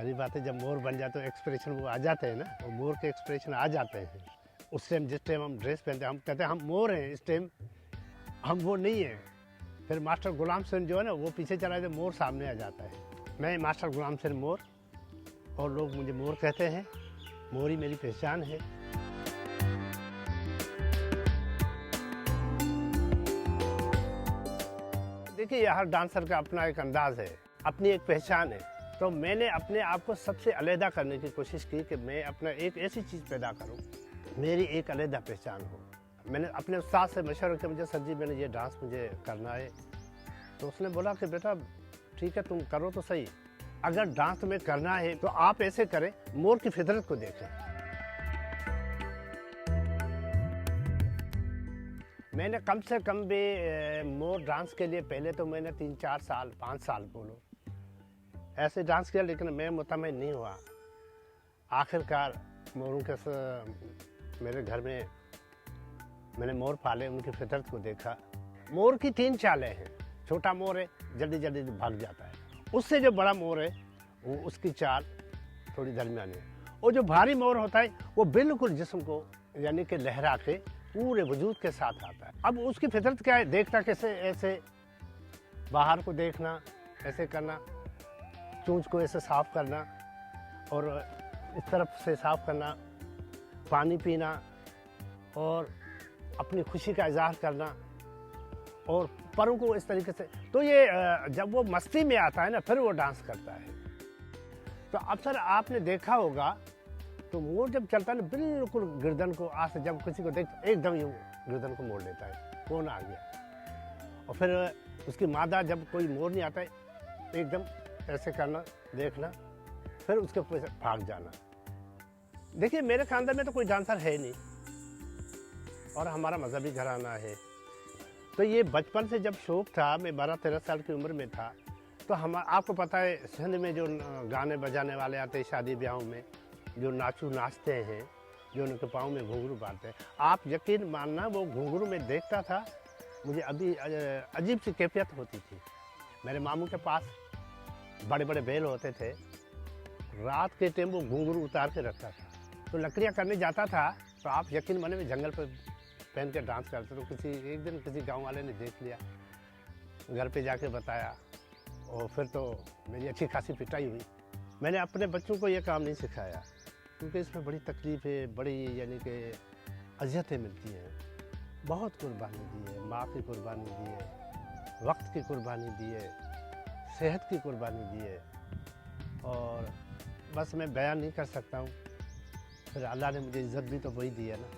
सारी बातें जब मोर बन जाते तो एक्सप्रेशन वो आ जाते हैं ना, वो मोर के एक्सप्रेशन आ जाते हैं। उस टाइम जिस टाइम हम ड्रेस पहनते हैं हम कहते हैं हम मोर हैं, इस टाइम हम वो नहीं हैं। फिर मास्टर गुलाम सिंह जो है ना वो पीछे चला जाए, मोर सामने आ जाता है। मैं मास्टर गुलाम सिंह मोर, और लोग मुझे मोर कहते हैं। मोर ही मेरी पहचान है। देखिए हर डांसर का अपना एक अंदाज है, अपनी एक पहचान है। तो मैंने अपने आप को सबसे अलग करने की कोशिश की कि मैं अपना एक ऐसी चीज़ पैदा करूं, मेरी एक अलग पहचान हो। मैंने अपने उस्ताद से मशवरा किया, मुझे सर जी मैंने ये डांस मुझे करना है। तो उसने बोला कि बेटा ठीक है तुम करो तो सही, अगर डांस तुम्हें करना है तो आप ऐसे करें, मोर की फितरत को देखें। मैंने कम से कम भी मोर डांस के लिए पहले तो मैंने 3-4 साल 5 साल बोलो ऐसे डांस किया, लेकिन मैं मुतमईन नहीं हुआ। आखिरकार मोरों के मेरे घर में मैंने मोर पाले, उनकी फितरत को देखा। मोर की 3 चालें हैं। छोटा मोर है, जल्दी जल्दी भाग जाता है। उससे जो बड़ा मोर है वो उसकी चाल थोड़ी दरमियानी है। और जो भारी मोर होता है वो बिल्कुल जिस्म को यानी कि लहरा के पूरे वजूद के साथ आता है। अब उसकी फितरत क्या है, देखता कैसे, ऐसे बाहर को देखना, ऐसे करना, चोंच को ऐसे साफ करना और इस तरफ से साफ करना, पानी पीना और अपनी खुशी का इजहार करना और परों को इस तरीके से। तो ये जब वो मस्ती में आता है ना फिर वो डांस करता है। तो अक्सर आपने देखा होगा तो मोर जब चलता है ना बिल्कुल गर्दन को आज जब किसी को देख एकदम यूँ गर्दन को मोड़ लेता है, कौन आ गया। और फिर उसकी मादा जब कोई मोर नहीं आता है एकदम ऐसे करना, देखना, फिर उसके ऊपर भाग जाना। देखिए मेरे खानदान में तो कोई डांसर है नहीं और हमारा मजहबी घराना है। तो ये बचपन से जब शौक था, मैं 12-13 साल की उम्र में था, तो हम आपको पता है सिंध में जो गाने बजाने वाले आते हैं शादी ब्याहों में, जो नाचू नाचते हैं, जो उनके पाँव में घुंघरू बांधते हैं, आप यकीन मानना वो घुंघरू में देखता था मुझे अभी अजीब सी कैफियत होती थी। मेरे मामू के पास बड़े बड़े बैल होते थे, रात के टाइम वो घुंघरू उतार के रखता था। तो लकड़ियाँ करने जाता था तो आप यकीन माने में जंगल पर पहन के डांस करते। तो एक दिन किसी गांव वाले ने देख लिया, घर पे जाके बताया और फिर तो मेरी अच्छी खासी पिटाई हुई। मैंने अपने बच्चों को ये काम नहीं सिखाया क्योंकि इसमें बड़ी तकलीफ़ है, बड़ी यानी कि अज़ियतें मिलती हैं। बहुत कुर्बानी दी है, माँ की कुर्बानी दी है, वक्त की कुर्बानी दी है, सेहत की कुर्बानी दी है, और बस मैं बयान नहीं कर सकता हूँ। फिर अल्लाह ने मुझे इज़्ज़त भी तो वही दी है ना।